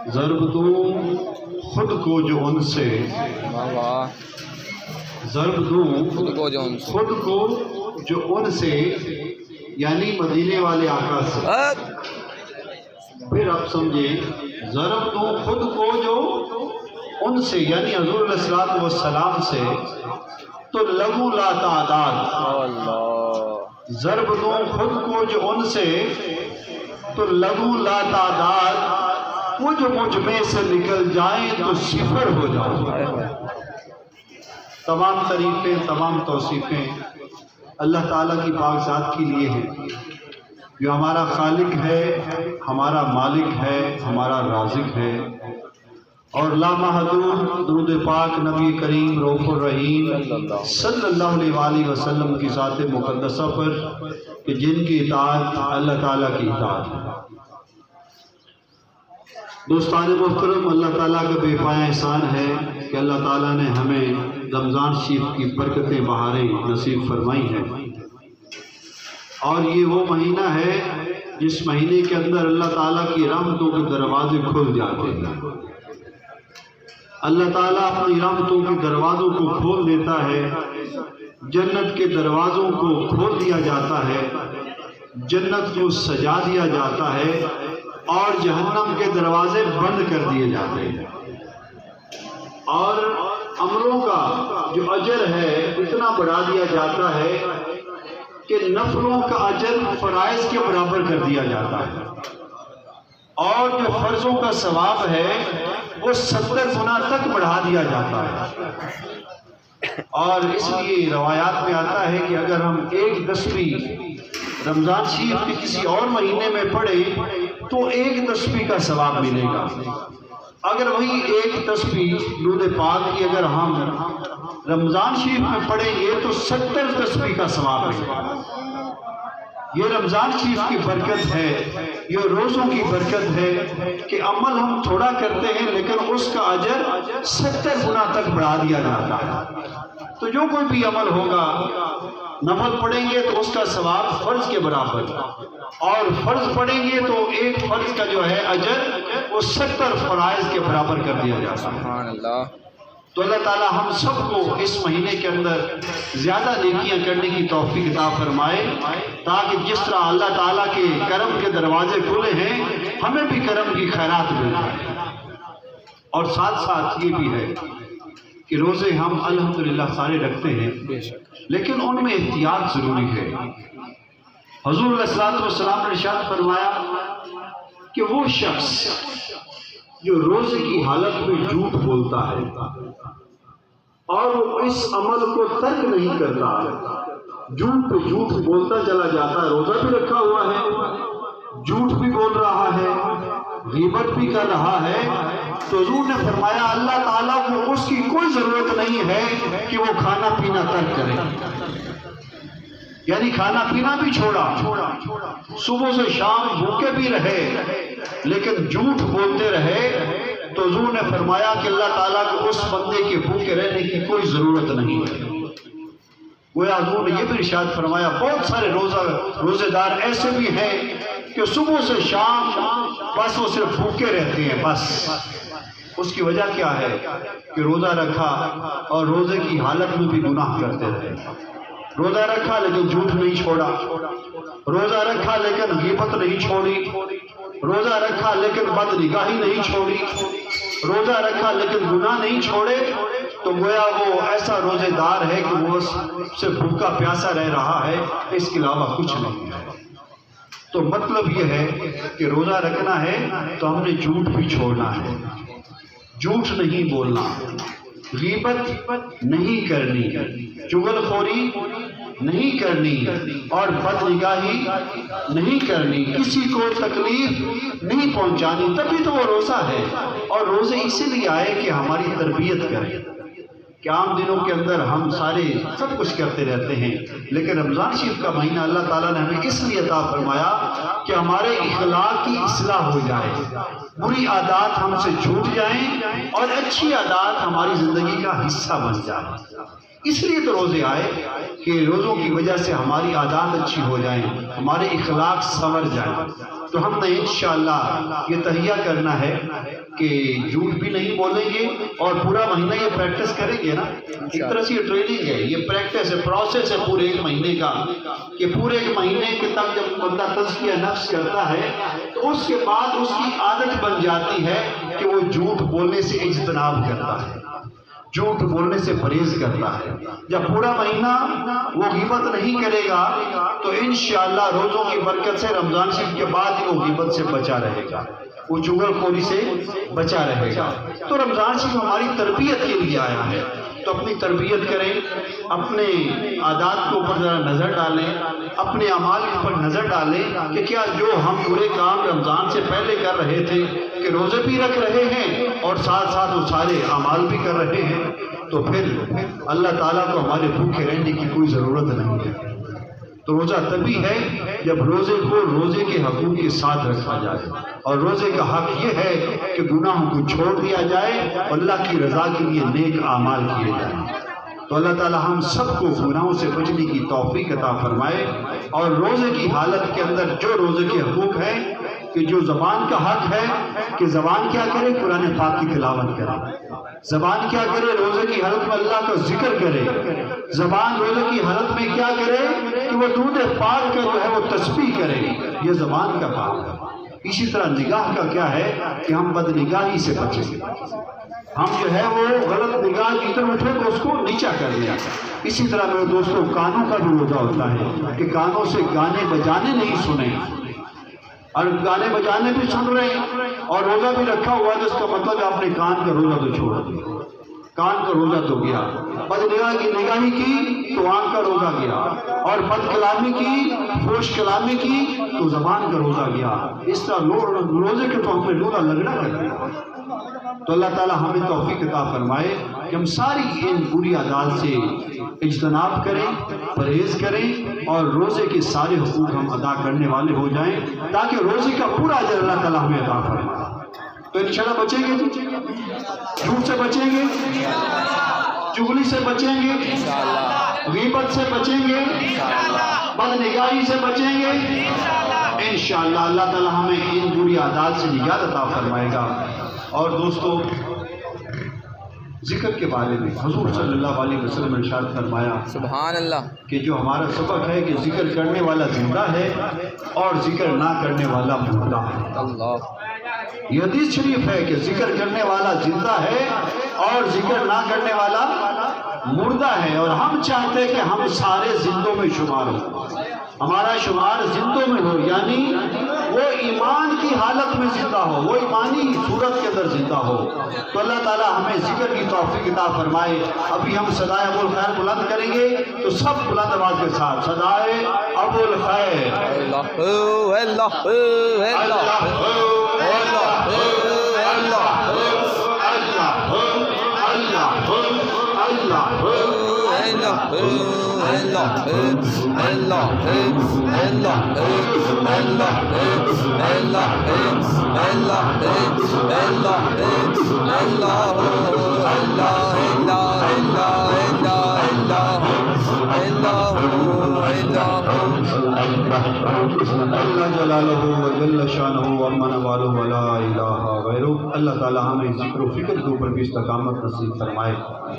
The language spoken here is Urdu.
ضرب دوں خود کو جو ان سے، ضرب دوں خود کو جو ان سے، خود کو جو ان سے، یعنی مدینے والے آقا سے۔ پھر آپ سمجھیں، ضرب دوں خود کو جو ان سے، یعنی حضور علیہ الصلوۃ والسلام سے، تو لگوں لا تعداد۔ ضرب دوں خود کو جو ان سے، تو لگوں لا تعداد، وہ جو مجھ میں سے نکل جائیں تو صفر ہو جاؤں۔ تمام تعریفیں، تمام توصیفیں اللہ تعالیٰ کی پاک ذات کے لیے ہیں، جو ہمارا خالق ہے، ہمارا مالک ہے، ہمارا رازق ہے۔ اور لامحدود درود پاک نبی کریم رؤوف الرحیم صلی اللہ علیہ وآلہ وسلم کی ذات مقدسہ پر، کہ جن کی اطاعت اللہ تعالیٰ کی اطاعت ہے۔ دوستان محترم، اللہ تعالیٰ کا بے پایہ احسان ہے کہ اللہ تعالیٰ نے ہمیں رمضان شریف کی برکتیں بہاریں نصیب فرمائی ہیں، اور یہ وہ مہینہ ہے جس مہینے کے اندر اللہ تعالیٰ کی رحمتوں کے دروازے کھل جاتے ہیں۔ اللہ تعالیٰ اپنی رحمتوں کے دروازوں کو کھول دیتا ہے، جنت کے دروازوں کو کھول دیا جاتا ہے، جنت کو سجا دیا جاتا ہے، اور جہنم کے دروازے بند کر دیے جاتے ہیں، اور عملوں کا جو اجر ہے اتنا بڑھا دیا جاتا ہے کہ نفلوں کا اجر فرائض کے برابر کر دیا جاتا ہے، اور جو فرضوں کا ثواب ہے وہ 70 گنا تک بڑھا دیا جاتا ہے۔ اور اس لیے روایات میں آتا ہے کہ اگر ہم 1/10 رمضان شریف کے کسی اور مہینے میں پڑھیں تو 1/10 کا ثواب ملے گا۔ اگر وہی 1/10 درود پاک کی اگر ہم رمضان شریف میں پڑھیں گے تو 70/10 کا ثواب ملے گا۔ یہ رمضان شریف کی برکت ہے، یہ روزوں کی برکت ہے کہ عمل ہم تھوڑا کرتے ہیں لیکن اس کا اجر 70 گنا تک بڑھا دیا جاتا ہے۔ تو جو کوئی بھی عمل ہوگا، نفل پڑھیں گے تو اس کا ثواب فرض کے برابر، اور فرض پڑھیں گے تو ایک فرض کا جو ہے اجر وہ 70 فرائض کے برابر کر دیا جاتا ہے۔ سبحان اللہ۔ تو اللہ تعالیٰ ہم سب کو اس مہینے کے اندر زیادہ نیکیاں کرنے کی توفیق عطا فرمائے، تاکہ جس طرح اللہ تعالیٰ کے کرم کے دروازے کھلے ہیں ہمیں بھی کرم کی خیرات مل جائے۔ اور ساتھ ساتھ یہ بھی ہے کہ روزے ہم الحمدللہ سارے رکھتے ہیں، لیکن ان میں احتیاط ضروری ہے۔ حضور علیہ الصلوۃ والسلام نے ارشاد فرمایا کہ وہ شخص جو روزے کی حالت میں جھوٹ بولتا ہے اور وہ اس عمل کو ترک نہیں کرتا، جھوٹ پہ جھوٹ بولتا چلا جاتا ہے، روزہ بھی رکھا ہوا ہے، جھوٹ بھی بول رہا ہے، غیبت بھی کر رہا ہے، تو حضور نے فرمایا اللہ تعالیٰ کو اس کی کوئی ضرورت نہیں ہے کہ وہ کھانا پینا ترک کرے، یعنی کھانا پینا بھی چھوڑا، صبح سے شام بھوکے بھی رہے لیکن جھوٹ بولتے رہے، تو حضور نے فرمایا کہ اللہ تعالیٰ کو اس بندے کے بھوکے رہنے کی کوئی ضرورت نہیں ہے۔ گویا حضور نے یہ بھی ارشاد فرمایا بہت سارے روزے دار ایسے بھی ہیں کہ صبح سے شام بس وہ صرف بھوکے رہتے ہیں، بس اس کی وجہ کیا ہے کہ روزہ رکھا اور روزے کی حالت میں بھی گناہ کرتے رہے، روزہ رکھا لیکن جھوٹ نہیں چھوڑا، روزہ رکھا لیکن غیبت نہیں چھوڑی، روزہ رکھا لیکن بد نگاہی نہیں چھوڑی، روزہ رکھا لیکن گناہ نہیں چھوڑے، تو گویا وہ ایسا روزے دار ہے کہ وہ سے بھوکا پیاسا رہ رہا ہے، اس کے علاوہ کچھ نہیں ہے۔ تو مطلب یہ ہے کہ روزہ رکھنا ہے تو ہم نے جھوٹ بھی چھوڑنا ہے، جھوٹ نہیں بولنا، غیبت نہیں کرنی، چغل خوری نہیں کرنی، اور بد نگاہی نہیں کرنی، کسی کو تکلیف نہیں پہنچانی، تبھی تو وہ روزہ ہے۔ اور روزے اسی لیے آئے کہ ہماری تربیت کریں، کہ عام دنوں کے اندر ہم سارے سب کچھ کرتے رہتے ہیں، لیکن رمضان شریف کا مہینہ اللہ تعالیٰ نے ہمیں اس لیے عطا فرمایا کہ ہمارے اخلاق کی اصلاح ہو جائے، بری عادات ہم سے چھوٹ جائیں اور اچھی عادات ہماری زندگی کا حصہ بن جائیں۔ اس لیے تو روزے آئے کہ روزوں کی وجہ سے ہماری عادات اچھی ہو جائیں، ہمارے اخلاق سنور جائیں۔ تو ہم نے انشاءاللہ یہ تہیہ کرنا ہے کہ جھوٹ بھی نہیں بولیں گے، اور پورا مہینہ یہ پریکٹس کریں گے نا۔ ایک طرح سے یہ ٹریننگ ہے، یہ پریکٹس ہے، پروسیس ہے پورے ایک مہینے کا، کہ پورے ایک مہینے کے تک جب بندہ تزکیہ نفس کرتا ہے تو اس کے بعد اس کی عادت بن جاتی ہے کہ وہ جھوٹ بولنے سے اجتناب کرتا ہے، جھوٹ بولنے سے پرہیز کرتا ہے۔ جب پورا مہینہ وہ غیبت نہیں کرے گا تو انشاءاللہ روزوں کی برکت سے رمضان شریف کے بعد وہ غیبت سے بچا رہے گا، وہ چغل خوری سے بچا رہے گا۔ تو رمضان شریف ہماری تربیت کے لیے آیا ہے، تو اپنی تربیت کریں، اپنے عادات کے اوپر ذرا نظر ڈالیں، اپنے اعمال کے اوپر نظر ڈالیں کہ کیا جو ہم پورے کام رمضان سے پہلے کر رہے تھے، کہ روزے بھی رکھ رہے ہیں اور ساتھ ساتھ وہ سارے اعمال بھی کر رہے ہیں، تو پھر اللہ تعالیٰ کو ہمارے بھوکے رہنے کی کوئی ضرورت نہیں ہے۔ تو روزہ تبھی ہے جب روزے کو روزے کے حقوق کے ساتھ رکھا جائے، اور روزے کا حق یہ ہے کہ گناہوں کو چھوڑ دیا جائے اور اللہ کی رضا کے لیے نیک اعمال کیے جائیں۔ تو اللہ تعالی ہم سب کو گناہوں سے بچنے کی توفیق عطا فرمائے، اور روزے کی حالت کے اندر جو روزے کے حقوق ہیں، کہ جو زبان کا حق ہے کہ زبان کیا کرے، قرآن پاک کی تلاوت کرے، زبان کیا کرے، روزے کی حالت میں اللہ کا ذکر کرے، زبان روزے کی حالت میں کیا کرے کہ وہ دودھ پاک کا جو ہے وہ تسبیح کرے، یہ زبان کا کام ہے۔ اسی طرح نگاہ کا کیا ہے کہ ہم بد نگاہی سے بچیں، ہم جو ہے وہ غلط نگاہ کی طرف اٹھے تو اس کو نیچا کر دیں۔ اسی طرح میرے دوستوں کانوں کا بھی روزہ ہوتا ہے کہ کانوں سے گانے بجانے نہیں سنیں، اور گانے بجانے بھی سن رہے ہیں اور روزہ بھی رکھا ہوا ہے، تو اس کا مطلب آپ نے کان کا روزہ تو چھوڑ دیا، کان کا روزہ تو گیا، بد نگاہی کی تو آنکھ کا روزہ گیا، اور بد کلامی کی، فحش کلامی کی تو زبان کا روزہ گیا۔ اس طرح روزے کے تو ہم نے روزہ لگنا کر دیا۔ تو اللہ تعالی ہمیں توفیق عطا فرمائے کہ ہم ساری ان بری عادات سے اجتناب کریں، پرہیز کریں، اور روزے کے سارے حقوق ہم ادا کرنے والے ہو جائیں، تاکہ روزے کا پورا اجر اللہ تعالی ہمیں عطا فرمائے۔ تو انشاءاللہ بچیں گے، جھوٹ سے بچیں گے، چغلی سے بچیں گے، غیبت سے بچیں گے، بد نگاہی سے بچیں گے، انشاءاللہ اللہ تعالی ہمیں ان بری عادات سے نجات عطا فرمائے گا۔ اور دوستو ذکر کے بارے میں حضور صلی اللہ علیہ وسلم نے ارشاد فرمایا، سبحان اللہ، کہ جو ہمارا سبق ہے کہ ذکر کرنے والا زندہ ہے اور ذکر نہ کرنے والا مردہ ہے۔ اللہ، یہ حدیث شریف ہے کہ ذکر کرنے والا زندہ ہے اور ذکر نہ کرنے والا مردہ ہے، اور ہم چاہتے ہیں کہ ہم سارے زندوں میں شمار ہوں، ہمارا شمار زندوں میں ہو، یعنی وہ ایمان کی حالت میں زندہ ہو، وہ ایمانی صورت کے اندر زندہ ہو۔ تو اللہ تعالی ہمیں ذکر کی توفیق عطا فرمائے۔ ابھی ہم صدائے ابو الخیر بلند کریں گے، تو سب بلند آواز کے ساتھ صدائے ابو الخیر، اللہ اللہ اللہ جلالہ و جل شانہ و امن والہ ولا الہ غیرہ۔ اللہ تعالی ہمیں ذکر و فکر کے اوپر بھی استقامت نصیب فرمائے۔